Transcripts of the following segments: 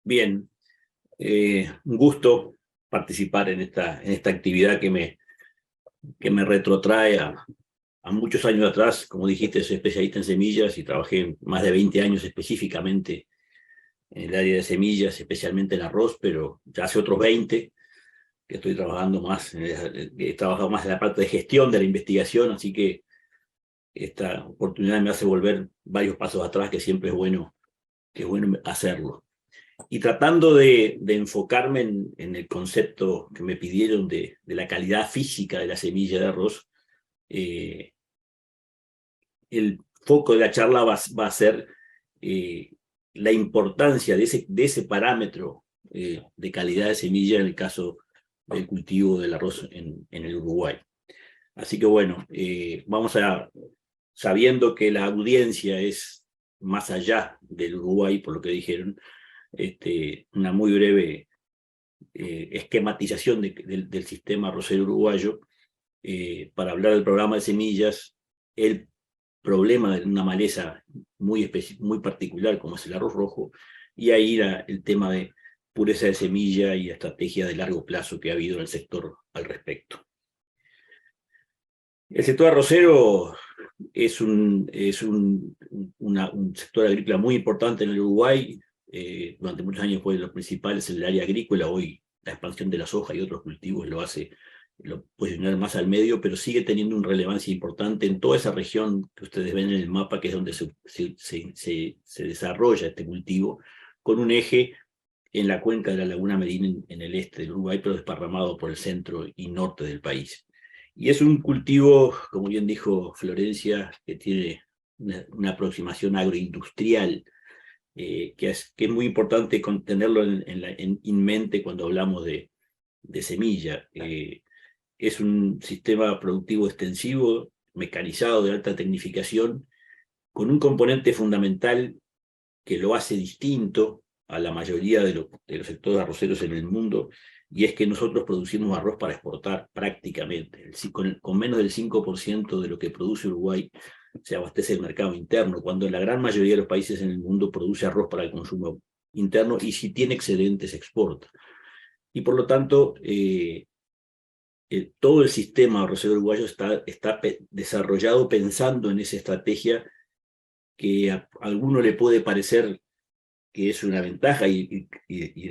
Bien, un gusto participar en esta actividad que me retrotrae a muchos años atrás. Como dijiste, soy especialista en semillas y trabajé más de 20 años específicamente en el área de semillas, especialmente en arroz, pero ya hace otros 20 que estoy trabajando más, he trabajado más en la parte de gestión de la investigación, así que esta oportunidad me hace volver varios pasos atrás, que siempre es bueno hacerlo. Y tratando de enfocarme en el concepto que me pidieron de la calidad física de la semilla de arroz, el foco de la charla va a ser la importancia de ese parámetro de calidad de semilla en el caso del cultivo del arroz en el Uruguay. Así que bueno, sabiendo que la audiencia es más allá del Uruguay, por lo que dijeron, una muy breve esquematización del sistema arrocero uruguayo para hablar del programa de semillas, el problema de una maleza muy particular como es el arroz rojo, y ahí el tema de pureza de semilla y estrategia de largo plazo que ha habido en el sector al respecto. El sector arrocero es un sector agrícola muy importante en el Uruguay. Durante muchos años fue de los principales en el área agrícola. Hoy la expansión de la soja y otros cultivos lo posicionar más al medio, pero sigue teniendo una relevancia importante en toda esa región que ustedes ven en el mapa, que es donde se desarrolla este cultivo, con un eje en la cuenca de la Laguna Medina en el este del Uruguay, pero desparramado por el centro y norte del país. Y es un cultivo, como bien dijo Florencia, que tiene una aproximación agroindustrial, que es muy importante tenerlo en mente cuando hablamos de semilla. Es un sistema productivo extensivo, mecanizado, de alta tecnificación, con un componente fundamental que lo hace distinto a la mayoría de los sectores arroceros en el mundo, y es que nosotros producimos arroz para exportar prácticamente. Con menos del 5% de lo que produce Uruguay se abastece el mercado interno, cuando la gran mayoría de los países en el mundo produce arroz para el consumo interno, y si tiene excedentes se exporta. Y por lo tanto, todo el sistema arrocero uruguayo está desarrollado pensando en esa estrategia que a alguno le puede parecer que es una ventaja y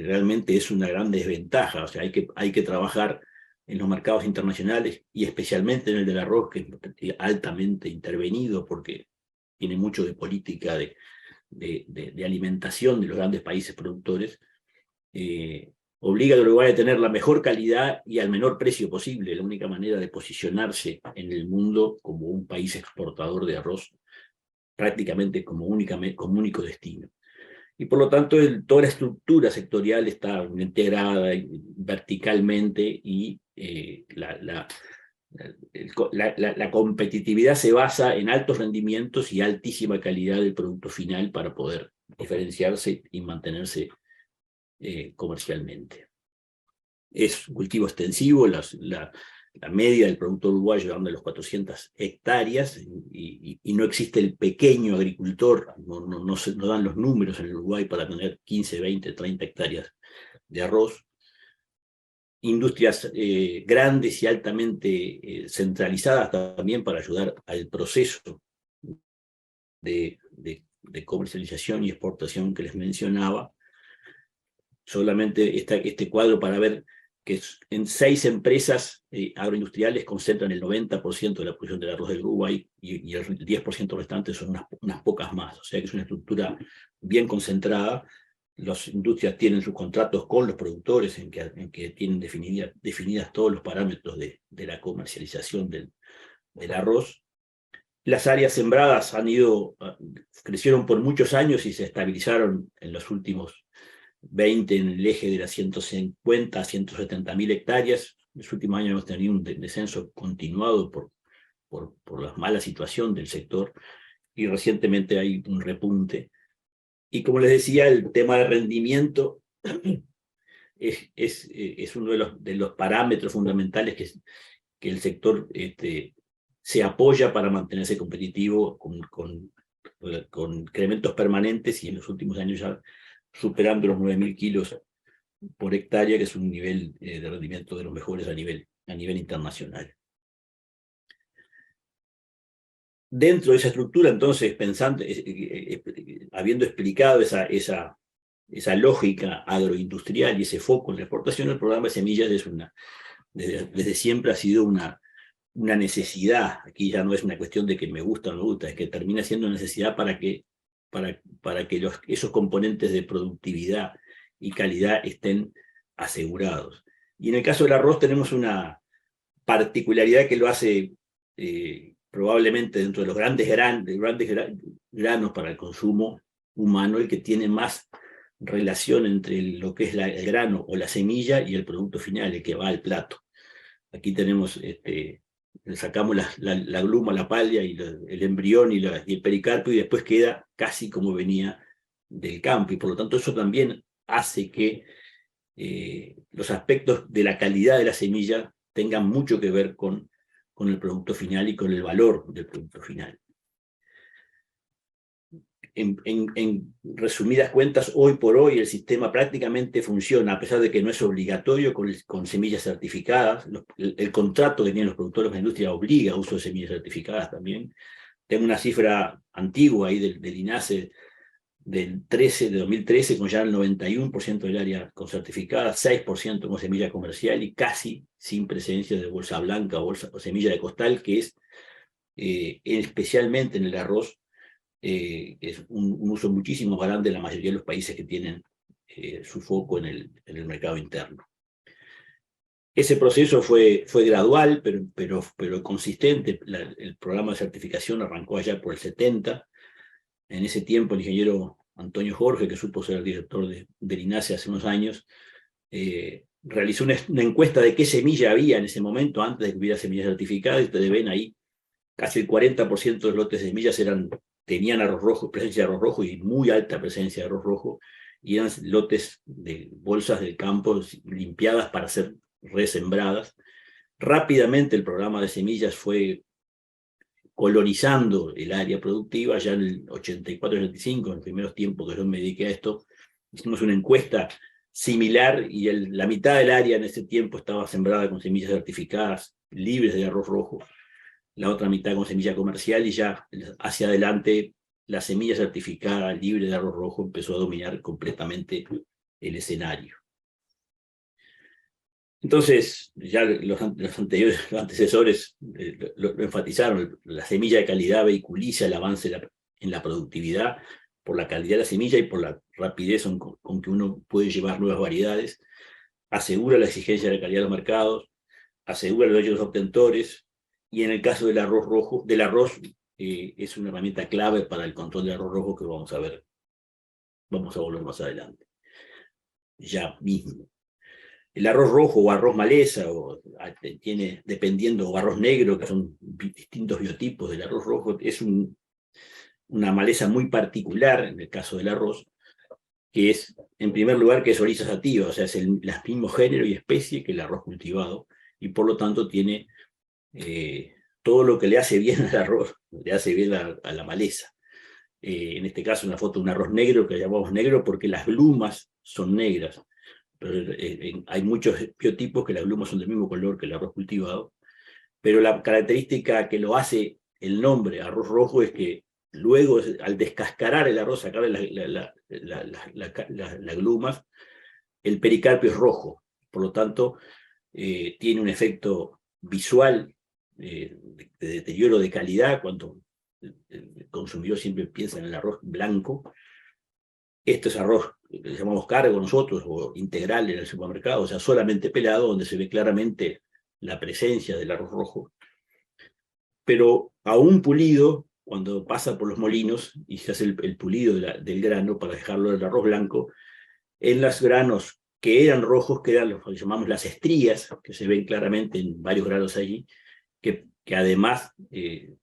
realmente es una gran desventaja. O sea, hay que trabajar en los mercados internacionales y especialmente en el del arroz, que es altamente intervenido porque tiene mucho de política de alimentación de los grandes países productores. Obliga a Uruguay a tener la mejor calidad y al menor precio posible, la única manera de posicionarse en el mundo como un país exportador de arroz, prácticamente como único destino. Y por lo tanto, toda la estructura sectorial está integrada verticalmente, y la competitividad se basa en altos rendimientos y altísima calidad del producto final para poder diferenciarse y mantenerse comercialmente. Es un cultivo extensivo, la media del productor uruguayo anda a los 400 hectáreas, y no existe el pequeño agricultor, no dan los números en el Uruguay para tener 15, 20, 30 hectáreas de arroz. Industrias grandes y altamente centralizadas también para ayudar al proceso de comercialización y exportación que les mencionaba. Solamente este cuadro para ver que en 6 empresas agroindustriales concentran el 90% de la producción del arroz del Uruguay, y el 10% restante son unas pocas más. O sea que es una estructura bien concentrada. Las industrias tienen sus contratos con los productores en que tienen definidas todos los parámetros de la comercialización del arroz. Las áreas sembradas crecieron por muchos años y se estabilizaron en los últimos 20 en el eje de las 150 a 170.000 hectáreas. En los últimos años hemos tenido un descenso continuado por la mala situación del sector, y recientemente hay un repunte. Y como les decía, el tema de rendimiento es uno de los parámetros fundamentales que el sector se apoya para mantenerse competitivo con incrementos permanentes, y en los últimos años ya superando los 9.000 kilos por hectárea, que es un nivel de rendimiento de los mejores a nivel internacional. Dentro de esa estructura, entonces, pensando, habiendo explicado esa lógica agroindustrial y ese foco en la exportación, el programa de semillas desde siempre ha sido una necesidad. Aquí ya no es una cuestión de que me gusta o no me gusta, es que termina siendo una necesidad para que esos componentes de productividad y calidad estén asegurados. Y en el caso del arroz tenemos una particularidad que lo hace probablemente dentro de los grandes granos para el consumo humano, el que tiene más relación entre lo que es el grano o la semilla y el producto final, el que va al plato. Aquí tenemos, sacamos la gluma, la palla, y el embrión y el pericarpio, y después queda casi como venía del campo, y por lo tanto eso también hace que los aspectos de la calidad de la semilla tengan mucho que ver con el producto final y con el valor del producto final. En resumidas cuentas, hoy por hoy el sistema prácticamente funciona, a pesar de que no es obligatorio, con semillas certificadas. El contrato que tienen los productores de la industria obliga a uso de semillas certificadas también. Tengo una cifra antigua ahí del INASE de 2013, con ya el 91% del área con certificada, 6% con semilla comercial y casi sin presencia de bolsa blanca o semilla de costal, que es especialmente en el arroz, es un uso muchísimo más grande en la mayoría de los países que tienen su foco en el mercado interno. Ese proceso fue gradual, pero consistente. El programa de certificación arrancó allá por el 70. En ese tiempo el ingeniero Antonio Jorge, que supo ser el director del INASE hace unos años, realizó una encuesta de qué semilla había en ese momento, antes de que hubiera semillas certificadas, y ustedes ven ahí, casi el 40% de los lotes de semillas tenían arroz rojo, presencia de arroz rojo y muy alta presencia de arroz rojo, y eran lotes de bolsas del campo limpiadas para ser resembradas. Rápidamente el programa de semillas fue colonizando el área productiva. Ya en el 84-85, en los primeros tiempos que yo me dediqué a esto, hicimos una encuesta similar y la mitad del área en ese tiempo estaba sembrada con semillas certificadas libres de arroz rojo, la otra mitad con semilla comercial, y ya hacia adelante la semilla certificada libre de arroz rojo empezó a dominar completamente el escenario. Entonces, ya los antecesores lo enfatizaron: la semilla de calidad vehiculiza el avance en la productividad por la calidad de la semilla y por la rapidez con que uno puede llevar nuevas variedades, asegura la exigencia de la calidad de los mercados, asegura los derechos de los obtentores, y en el caso del arroz rojo, es una herramienta clave para el control del arroz rojo, que vamos a volver más adelante. Ya mismo. El arroz rojo o arroz maleza, dependiendo, o arroz negro, que son distintos biotipos del arroz rojo, es una maleza muy particular en el caso del arroz, que es, en primer lugar, que es oriza sativa, o sea, es el mismo género y especie que el arroz cultivado, y por lo tanto tiene todo lo que le hace bien al arroz, le hace bien a la maleza. En este caso, una foto de un arroz negro, que llamamos negro porque las glumas son negras. Pero hay muchos biotipos que las glumas son del mismo color que el arroz cultivado, pero la característica que lo hace el nombre arroz rojo es que luego, al descascarar el arroz, sacarle las glumas, el pericarpio es rojo. Por lo tanto, tiene un efecto visual de deterioro de calidad. Cuando el consumidor siempre piensa en el arroz blanco, este es arroz que le llamamos cargo nosotros, o integral en el supermercado, o sea, solamente pelado, donde se ve claramente la presencia del arroz rojo. Pero aún pulido, cuando pasa por los molinos y se hace el pulido del grano para dejarlo del arroz blanco, en los granos que eran rojos quedan lo que llamamos las estrías, que se ven claramente en varios granos allí, que además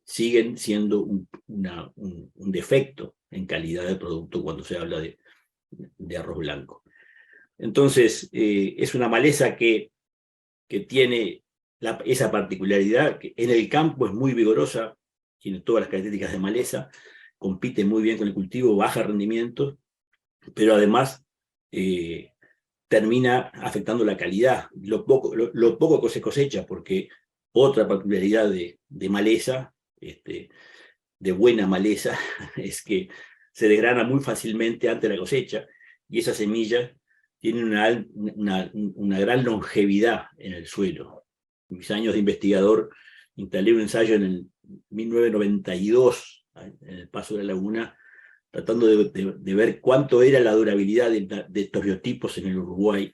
siguen siendo un defecto en calidad de producto cuando se habla de arroz blanco. Entonces, es una maleza que tiene esa particularidad, que en el campo es muy vigorosa, tiene todas las características de maleza, compite muy bien con el cultivo, baja rendimiento, pero además termina afectando la calidad, lo poco que se cosecha, porque otra particularidad de maleza, de buena maleza, es que se desgrana muy fácilmente antes de la cosecha, y esa semilla tiene una gran longevidad en el suelo. En mis años de investigador instalé un ensayo en el 1992, en el Paso de la Laguna, tratando de ver cuánto era la durabilidad de estos biotipos en el Uruguay.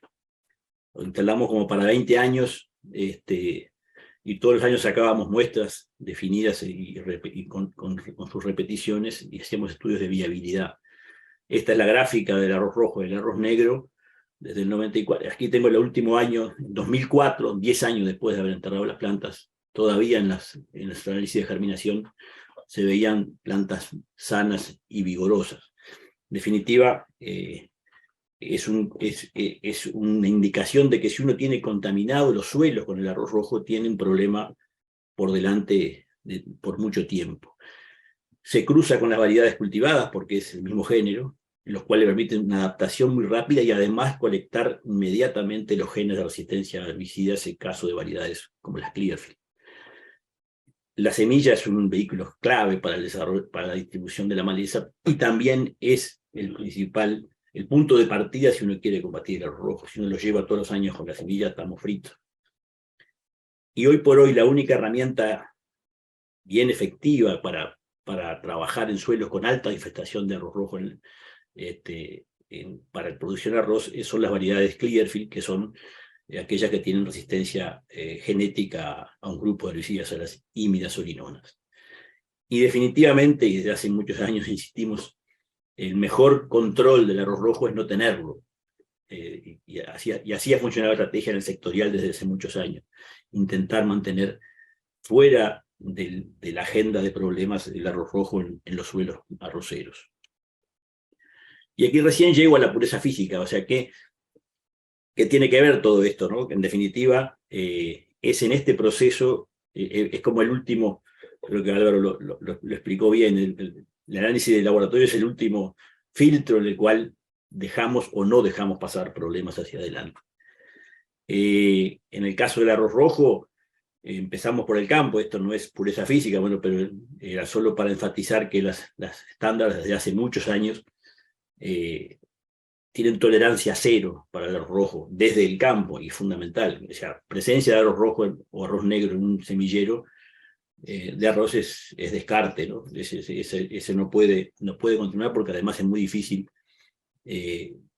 Lo instalamos como para 20 años, y todos los años sacábamos muestras definidas y con sus repeticiones, y hacíamos estudios de viabilidad. Esta es la gráfica del arroz rojo y del arroz negro desde el 94. Aquí tengo el último año, 2004, 10 años después de haber enterrado las plantas. Todavía en los análisis de germinación se veían plantas sanas y vigorosas. En definitiva, es una indicación de que si uno tiene contaminado los suelos con el arroz rojo, tiene un problema por delante por mucho tiempo. Se cruza con las variedades cultivadas porque es el mismo género, los cuales permiten una adaptación muy rápida y además colectar inmediatamente los genes de resistencia a herbicidas en caso de variedades como las Clearfield. La semilla es un vehículo clave para el desarrollo, para la distribución de la maleza, y también es el punto de partida si uno quiere combatir el arroz rojo. Si uno lo lleva todos los años con la semilla, estamos fritos. Y hoy por hoy la única herramienta bien efectiva para trabajar en suelos con alta infestación de arroz rojo para producir arroz son las variedades Clearfield, que son aquellas que tienen resistencia genética a un grupo de herbicidas, a las imidazolinonas. Y definitivamente, y desde hace muchos años insistimos, el mejor control del arroz rojo es no tenerlo. Y así ha funcionado la estrategia en el sectorial desde hace muchos años. Intentar mantener fuera de la agenda de problemas el arroz rojo en los suelos arroceros. Y aquí recién llego a la pureza física, o sea que tiene que ver todo esto, ¿no? En definitiva, es en este proceso, es como el último, creo que Álvaro lo explicó bien, el análisis del laboratorio es el último filtro en el cual dejamos o no dejamos pasar problemas hacia adelante. En el caso del arroz rojo, empezamos por el campo, esto no es pureza física, bueno, pero era solo para enfatizar que las estándares desde hace muchos años tienen tolerancia cero para el arroz rojo desde el campo, y es fundamental. O sea, presencia de arroz rojo o arroz negro en un semillero de arroz es descarte, ¿no? Ese no puede continuar, porque además es muy difícil,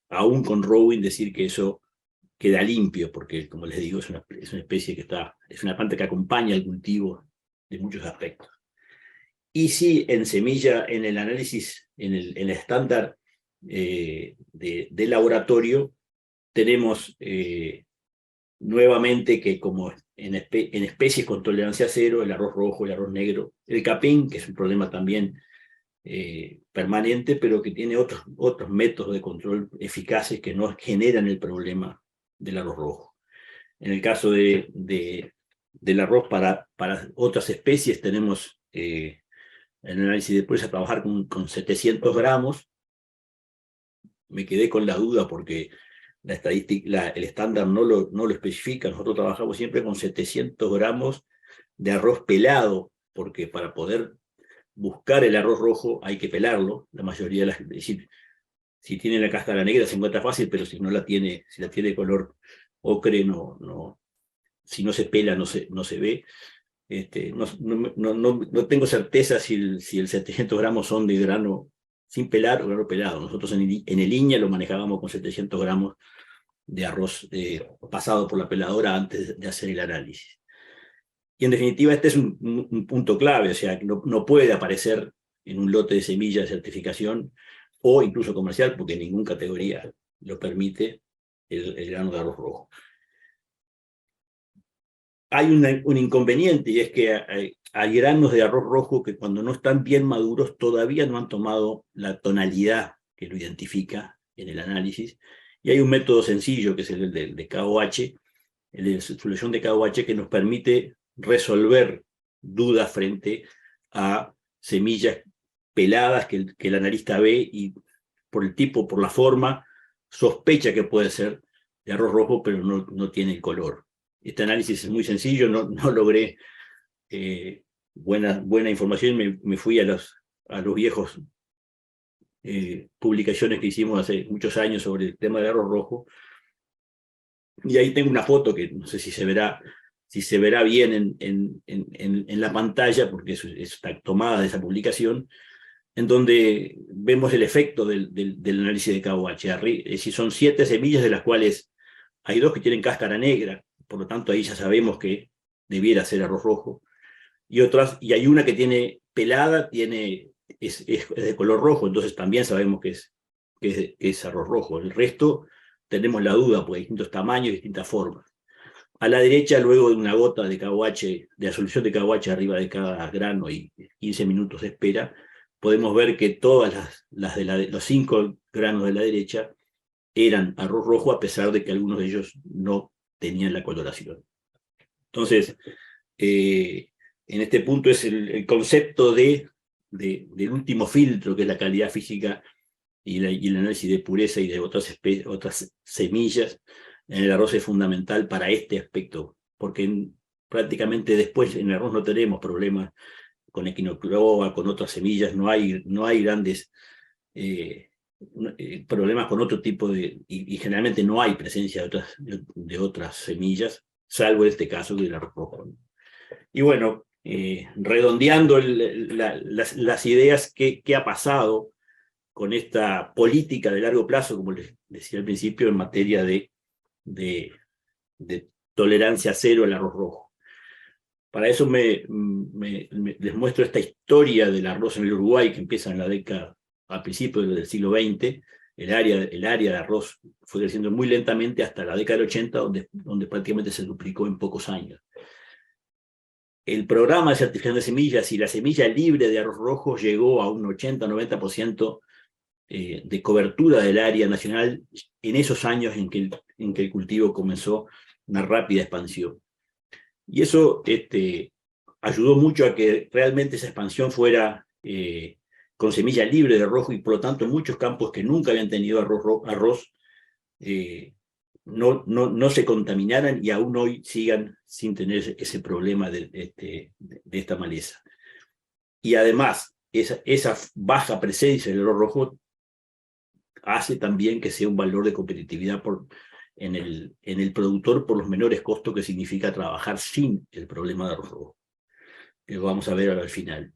aún con Rowing, decir que eso queda limpio, porque, como les digo, es una especie es una planta que acompaña el cultivo de muchos aspectos. Y sí, en semilla, en el análisis, en el estándar de laboratorio, tenemos nuevamente que, como en especies con tolerancia cero, el arroz rojo, el arroz negro, el capín, que es un problema también permanente, pero que tiene otros métodos de control eficaces que no generan el problema del arroz rojo. En el caso del arroz para otras especies, tenemos en el análisis de pureza trabajar con 700 gramos. Me quedé con la duda porque la estadística, el estándar no lo especifica. Nosotros trabajamos siempre con 700 gramos de arroz pelado, porque para poder buscar el arroz rojo hay que pelarlo. La mayoría de las, es decir, si tiene la cáscara negra se encuentra fácil, pero si la tiene color ocre, si no se pela no se ve. No tengo certeza si el 700 gramos son de grano sin pelar o grano pelado. Nosotros en el INEA lo manejábamos con 700 gramos de arroz pasado por la peladora antes de hacer el análisis. Y en definitiva este es un punto clave, o sea, no puede aparecer en un lote de semillas de certificación o incluso comercial, porque ninguna categoría lo permite, el grano de arroz rojo. Hay un inconveniente, y es que hay granos de arroz rojo que cuando no están bien maduros todavía no han tomado la tonalidad que lo identifica en el análisis, y hay un método sencillo que es el de KOH, el de solución de KOH, que nos permite resolver dudas frente a semillas peladas que el analista ve y por el tipo, por la forma, sospecha que puede ser de arroz rojo, pero no tiene el color. Este análisis es muy sencillo, no logré buena información, me fui a los viejos publicaciones que hicimos hace muchos años sobre el tema del arroz rojo, y ahí tengo una foto que no sé si se verá bien en la pantalla, porque está tomada de esa publicación, en donde vemos el efecto del análisis de KOH. Es decir, son 7 semillas, de las cuales hay 2 que tienen cáscara negra, por lo tanto ahí ya sabemos que debiera ser arroz rojo, y hay una que tiene pelada, es de color rojo, entonces también sabemos que es arroz rojo. El resto tenemos la duda, porque hay distintos tamaños, distintas formas. A la derecha, luego de una gota de KOH, de la solución de KOH arriba de cada grano y 15 minutos de espera, podemos ver que todas los 5 granos de la derecha eran arroz rojo, a pesar de que algunos de ellos no tenían la coloración. Entonces, en este punto es el concepto del último filtro, que es la calidad física y el análisis de pureza y de otras semillas en el arroz, es fundamental para este aspecto, porque prácticamente después en el arroz no tenemos problemas con equinocloa, con otras semillas, no hay grandes problemas con otro tipo y generalmente no hay presencia de otras semillas, salvo en este caso del arroz rojo. Y bueno, redondeando las ideas, ¿qué ha pasado con esta política de largo plazo, como les decía al principio, en materia de tolerancia cero al arroz rojo? Para eso les muestro esta historia del arroz en el Uruguay, que empieza al principio del siglo XX. El área de arroz fue creciendo muy lentamente hasta la década del 80, donde prácticamente se duplicó en pocos años. El programa de certificación de semillas y la semilla libre de arroz rojo llegó a un 80-90% de cobertura del área nacional en esos años en que el cultivo comenzó una rápida expansión. Y eso ayudó mucho a que realmente esa expansión fuera con semilla libre de rojo, y por lo tanto muchos campos que nunca habían tenido arroz no se contaminaran, y aún hoy sigan sin tener ese problema de esta maleza. Y además, esa baja presencia del arroz rojo hace también que sea un valor de competitividad en el productor, por los menores costos que significa trabajar sin el problema de arroz rojo, que lo vamos a ver ahora al final.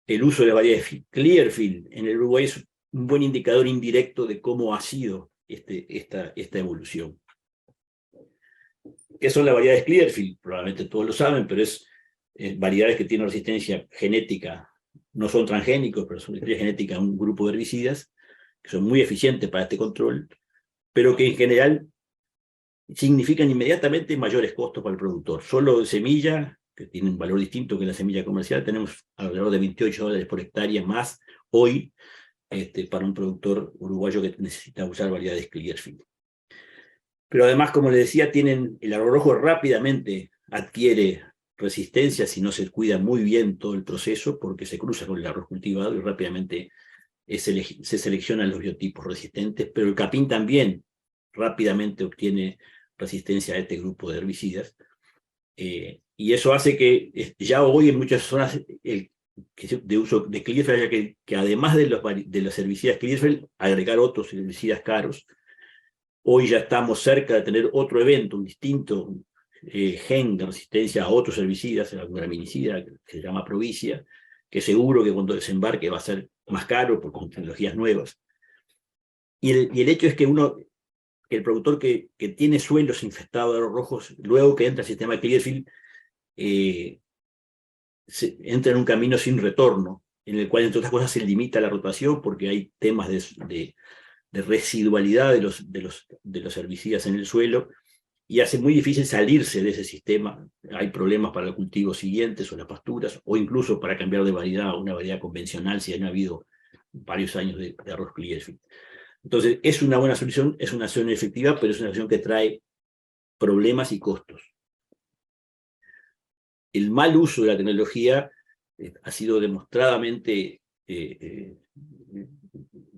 El uso de la variedad Clearfield en el Uruguay es un buen indicador indirecto de cómo ha sido esta evolución. ¿Qué son las variedades Clearfield? Probablemente todos lo saben, pero es variedades que tienen resistencia genética, no son transgénicos, pero son resistencia genética a un grupo de herbicidas, que son muy eficientes para este control, pero que en general significan inmediatamente mayores costos para el productor. Solo de semilla, que tiene un valor distinto que la semilla comercial, tenemos alrededor de $28 por hectárea más hoy para un productor uruguayo que necesita usar variedades Clearfield. Pero además, como les decía, el arroz rojo rápidamente adquiere resistencia si no se cuida muy bien todo el proceso, porque se cruza con el arroz cultivado y rápidamente se seleccionan los biotipos resistentes, pero el capín también rápidamente obtiene resistencia a este grupo de herbicidas, y eso hace que ya hoy en muchas zonas de uso de Clearfield haya que además de los herbicidas Clearfield, agregar otros herbicidas caros. Hoy ya estamos cerca de tener otro evento, un distinto gen de resistencia a otros herbicidas, a un graminicida que se llama Provicia, que seguro que cuando desembarque va a ser más caro por tecnologías nuevas. Y el hecho es que el productor que tiene suelos infestados de arroz rojos, luego que entra al sistema de Clearfield, entra en un camino sin retorno, en el cual, entre otras cosas, se limita la rotación, porque hay temas de residualidad de los herbicidas en el suelo, y hace muy difícil salirse de ese sistema. Hay problemas para los cultivos siguientes o las pasturas, o incluso para cambiar de variedad a una variedad convencional si han habido varios años de arroz Clearfield. Entonces, es una buena solución, es una acción efectiva, pero es una acción que trae problemas y costos. El mal uso de la tecnología ha sido demostradamente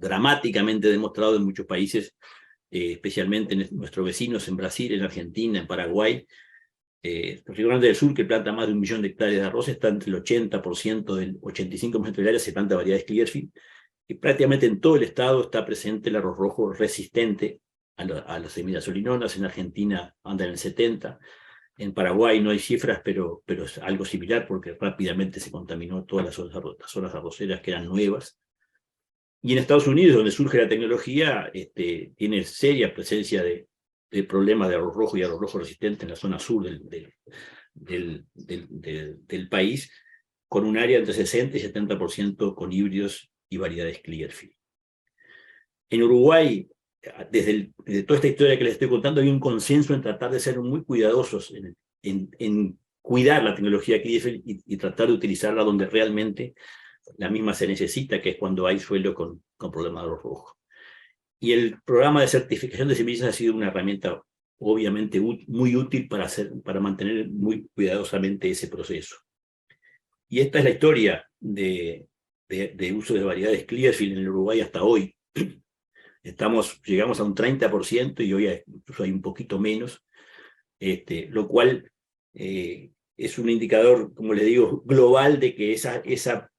dramáticamente demostrado en muchos países, especialmente en nuestros vecinos, en Brasil, en Argentina, en Paraguay. Río Grande del Sur, que planta más de 1 millón de hectáreas de arroz, está entre el 80% del 85% del área se planta variedades Clearfield, y prácticamente en todo el estado está presente el arroz rojo resistente a las imidazolinonas. En Argentina anda en el 70%, en Paraguay no hay cifras, pero es algo similar porque rápidamente se contaminó todas las zonas arroceras que eran nuevas. Y en Estados Unidos, donde surge la tecnología, tiene seria presencia de problemas de arroz rojo y arroz rojo resistente en la zona sur del país, con un área entre 60 y 70% con híbridos y variedades Clearfield. En Uruguay, desde toda esta historia que les estoy contando, hay un consenso en tratar de ser muy cuidadosos en cuidar la tecnología Clearfield y tratar de utilizarla donde realmente la misma se necesita, que es cuando hay suelo con problemas de arroz rojo. Y el programa de certificación de semillas ha sido una herramienta obviamente muy útil para mantener muy cuidadosamente ese proceso. Y esta es la historia de uso de variedades Clearfield en el Uruguay hasta hoy. Llegamos a un 30% y hoy incluso hay un poquito menos, lo cual es un indicador, como les digo, global de que esa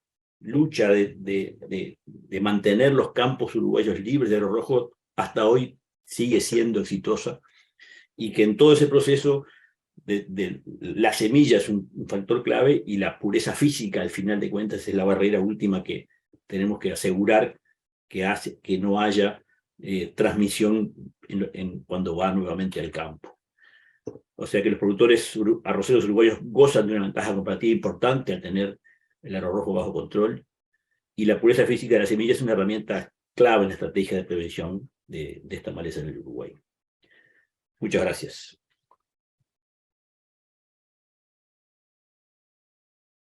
lucha de mantener los campos uruguayos libres de arroz rojo hasta hoy sigue siendo exitosa, y que en todo ese proceso la semilla es un factor clave, y la pureza física al final de cuentas es la barrera última que tenemos que asegurar que hace que no haya transmisión cuando va nuevamente al campo. O sea que los productores arroceros uruguayos gozan de una ventaja comparativa importante al tener el arroz rojo bajo control, y la pureza física de la semilla es una herramienta clave en la estrategia de prevención de esta maleza en el Uruguay. Muchas gracias.